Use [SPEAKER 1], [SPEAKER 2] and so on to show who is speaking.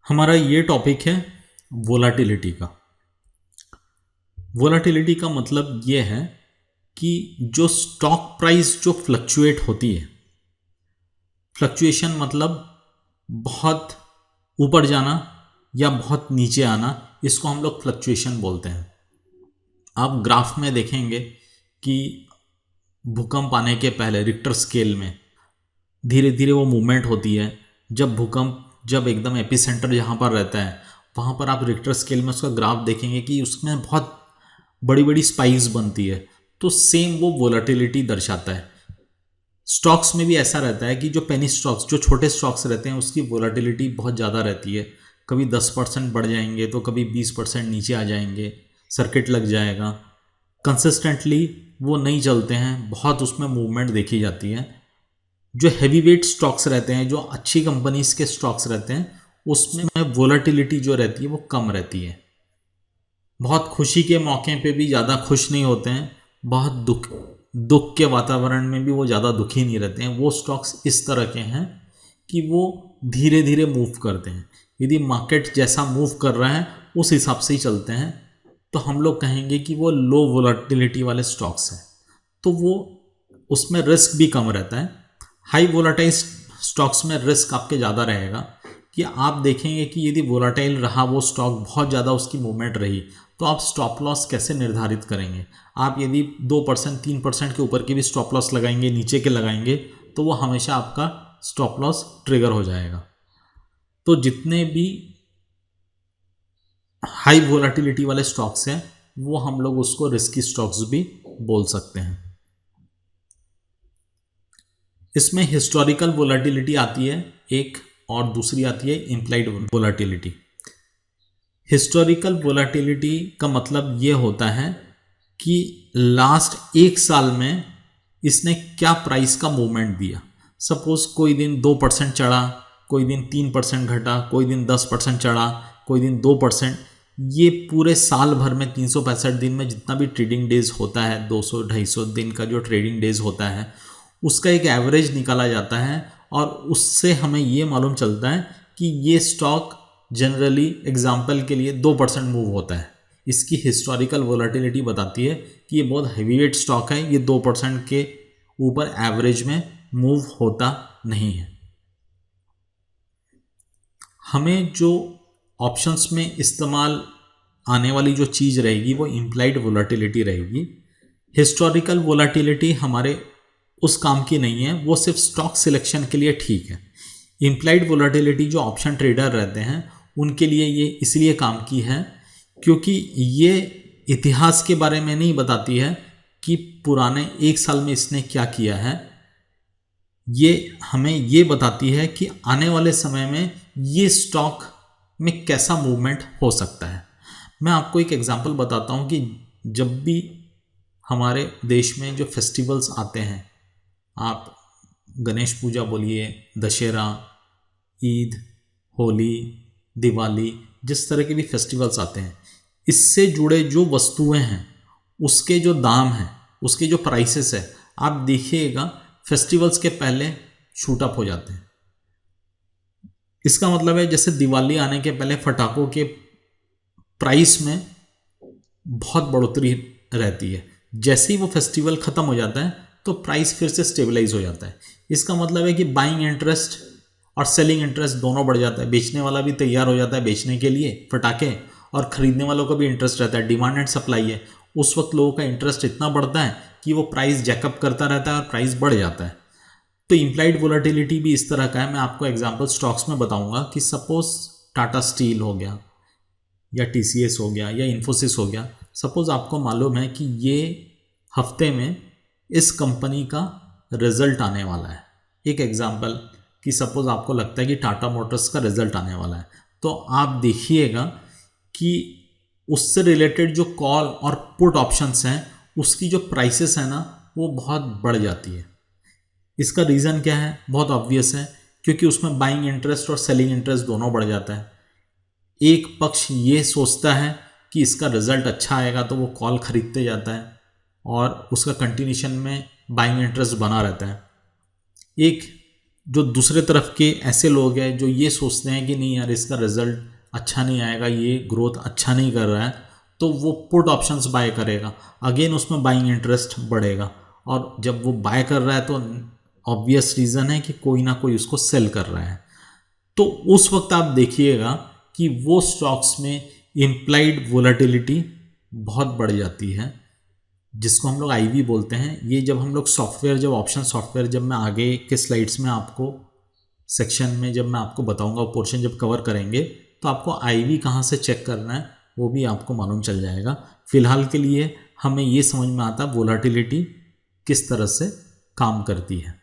[SPEAKER 1] हमारा ये टॉपिक है वोलाटिलिटी का। वोलाटिलिटी का मतलब ये है कि जो स्टॉक प्राइस जो फ्लक्चुएट होती है, फ्लक्चुएशन मतलब बहुत ऊपर जाना या बहुत नीचे आना, इसको हम लोग फ्लक्चुएशन बोलते हैं। आप ग्राफ में देखेंगे कि भूकंप आने के पहले रिक्टर स्केल में धीरे धीरे वो मूवमेंट होती है। जब एकदम एपिसेंटर जहाँ पर रहता है वहाँ पर आप रिक्टर स्केल में उसका ग्राफ देखेंगे कि उसमें बहुत बड़ी बड़ी स्पाइक्स बनती है। तो सेम वो वोलाटिलिटी दर्शाता है। स्टॉक्स में भी ऐसा रहता है कि जो पेनी स्टॉक्स, जो छोटे स्टॉक्स रहते हैं, उसकी वोलाटिलिटी बहुत ज़्यादा रहती है। कभी 10% बढ़ जाएंगे तो कभी 20% नीचे आ जाएंगे, सर्किट लग जाएगा। कंसिस्टेंटली वो नहीं चलते हैं, बहुत उसमें मूवमेंट देखी जाती है। जो हैवी वेट स्टॉक्स रहते हैं, जो अच्छी कंपनीज के स्टॉक्स रहते हैं, उसमें वोलाटिलिटी जो रहती है वो कम रहती है। बहुत खुशी के मौके पे भी ज़्यादा खुश नहीं होते हैं, बहुत दुख के वातावरण में भी वो ज़्यादा दुखी नहीं रहते हैं। वो स्टॉक्स इस तरह के हैं कि वो धीरे धीरे मूव करते हैं। यदि मार्केट जैसा मूव कर रहा है उस हिसाब से ही चलते हैं, तो हम लोग कहेंगे कि वो लो वोलाटिलिटी वाले स्टॉक्स हैं। तो वो उसमें रिस्क भी कम रहता है। हाई वोलाटाइल स्टॉक्स में रिस्क आपके ज़्यादा रहेगा कि आप देखेंगे कि यदि वोलाटाइल रहा वो स्टॉक, बहुत ज़्यादा उसकी मूवमेंट रही, तो आप स्टॉप लॉस कैसे निर्धारित करेंगे। आप यदि 2% 3% के ऊपर के भी स्टॉप लॉस लगाएंगे, नीचे के लगाएंगे, तो वो हमेशा आपका स्टॉप लॉस ट्रिगर हो जाएगा। तो जितने भी हाई वोलाटिलिटी वाले स्टॉक्स हैं वो हम लोग उसको रिस्की स्टॉक्स भी बोल सकते हैं। इसमें हिस्टोरिकल वोलाटिलिटी आती है एक, और दूसरी आती है इम्प्लाइड वोलाटिलिटी। हिस्टोरिकल वोलाटिलिटी का मतलब ये होता है कि लास्ट एक साल में इसने क्या प्राइस का मूवमेंट दिया। सपोज कोई दिन 2% चढ़ा, कोई दिन 3% घटा, कोई दिन 10% चढ़ा, कोई दिन 2%। ये पूरे साल भर में 365 दिन में जितना भी ट्रेडिंग डेज होता है, 200-250 दिन का जो ट्रेडिंग डेज होता है, उसका एक एवरेज निकाला जाता है और उससे हमें ये मालूम चलता है कि ये स्टॉक जनरली एग्जाम्पल के लिए 2% मूव होता है। इसकी हिस्टोरिकल वोलाटिलिटी बताती है कि ये बहुत हैवीवेट स्टॉक है, ये 2% के ऊपर एवरेज में मूव होता नहीं है। हमें जो ऑप्शंस में इस्तेमाल आने वाली जो चीज़ रहेगी वो इम्प्लाइड वोलाटिलिटी रहेगी। हिस्टोरिकल वोलाटिलिटी हमारे उस काम की नहीं है, वो सिर्फ स्टॉक सिलेक्शन के लिए ठीक है। इम्प्लाइड वोलाटिलिटी जो ऑप्शन ट्रेडर रहते हैं उनके लिए ये इसलिए काम की है क्योंकि ये इतिहास के बारे में नहीं बताती है कि पुराने एक साल में इसने क्या किया है। ये हमें ये बताती है कि आने वाले समय में ये स्टॉक में कैसा मूवमेंट हो सकता है। मैं आपको एक एग्जांपल बताता हूँ कि जब भी हमारे देश में जो फेस्टिवल्स आते हैं, आप गणेश पूजा बोलिए, दशहरा, ईद, होली, दिवाली, जिस तरह के भी फेस्टिवल्स आते हैं, इससे जुड़े जो वस्तुएं हैं उसके जो दाम हैं, उसके जो प्राइसेस है, आप देखिएगा फेस्टिवल्स के पहले शूट अप हो जाते हैं। इसका मतलब है जैसे दिवाली आने के पहले फटाकों के प्राइस में बहुत बढ़ोतरी रहती है, जैसे ही वो फेस्टिवल ख़त्म हो जाता है तो प्राइस फिर से स्टेबलाइज हो जाता है। इसका मतलब है कि बाइंग इंटरेस्ट और सेलिंग इंटरेस्ट दोनों बढ़ जाता है। बेचने वाला भी तैयार हो जाता है बेचने के लिए फटाके, और ख़रीदने वालों का भी इंटरेस्ट रहता है। डिमांड एंड सप्लाई है, उस वक्त लोगों का इंटरेस्ट इतना बढ़ता है कि वो प्राइस जैकअप करता रहता है और प्राइस बढ़ जाता है। तो इम्प्लाइड वोलाटिलिटी भी इस तरह का है। मैं आपको एग्जाम्पल स्टॉक्स में बताऊंगा कि सपोज टाटा स्टील हो गया या TCS हो गया या इन्फोसिस हो गया। सपोज आपको मालूम है कि ये हफ्ते में इस कंपनी का रिजल्ट आने वाला है। एक एग्जांपल कि सपोज आपको लगता है कि टाटा मोटर्स का रिजल्ट आने वाला है, तो आप देखिएगा कि उससे रिलेटेड जो कॉल और पुट ऑप्शंस हैं उसकी जो प्राइसेस है ना वो बहुत बढ़ जाती है। इसका रीज़न क्या है? बहुत ऑब्वियस है, क्योंकि उसमें बाइंग इंटरेस्ट और सेलिंग इंटरेस्ट दोनों बढ़ जाता है। एक पक्ष ये सोचता है कि इसका रिजल्ट अच्छा आएगा तो वो कॉल खरीदते जाता है और उसका कंटिन्यूशन में बाइंग इंटरेस्ट बना रहता है। एक जो दूसरे तरफ के ऐसे लोग हैं जो ये सोचते हैं कि नहीं यार इसका रिजल्ट अच्छा नहीं आएगा, ये ग्रोथ अच्छा नहीं कर रहा है, तो वो पुट ऑप्शंस बाय करेगा, अगेन उसमें बाइंग इंटरेस्ट बढ़ेगा, और जब वो बाय कर रहा है तो ऑब्वियस रीज़न है कि कोई ना कोई उसको सेल कर रहा है। तो उस वक्त आप देखिएगा कि वो स्टॉक्स में इम्प्लाइड वोलेटिलिटी बहुत बढ़ जाती है, जिसको हम लोग आईवी बोलते हैं। ये जब हम लोग सॉफ्टवेयर, जब ऑप्शन सॉफ्टवेयर, जब मैं आगे के स्लाइड्स में आपको सेक्शन में जब मैं आपको बताऊंगा, पोर्शन जब कवर करेंगे, तो आपको आईवी कहाँ से चेक करना है वो भी आपको मालूम चल जाएगा। फिलहाल के लिए हमें ये समझ में आता वोलेटिलिटी किस तरह से काम करती है।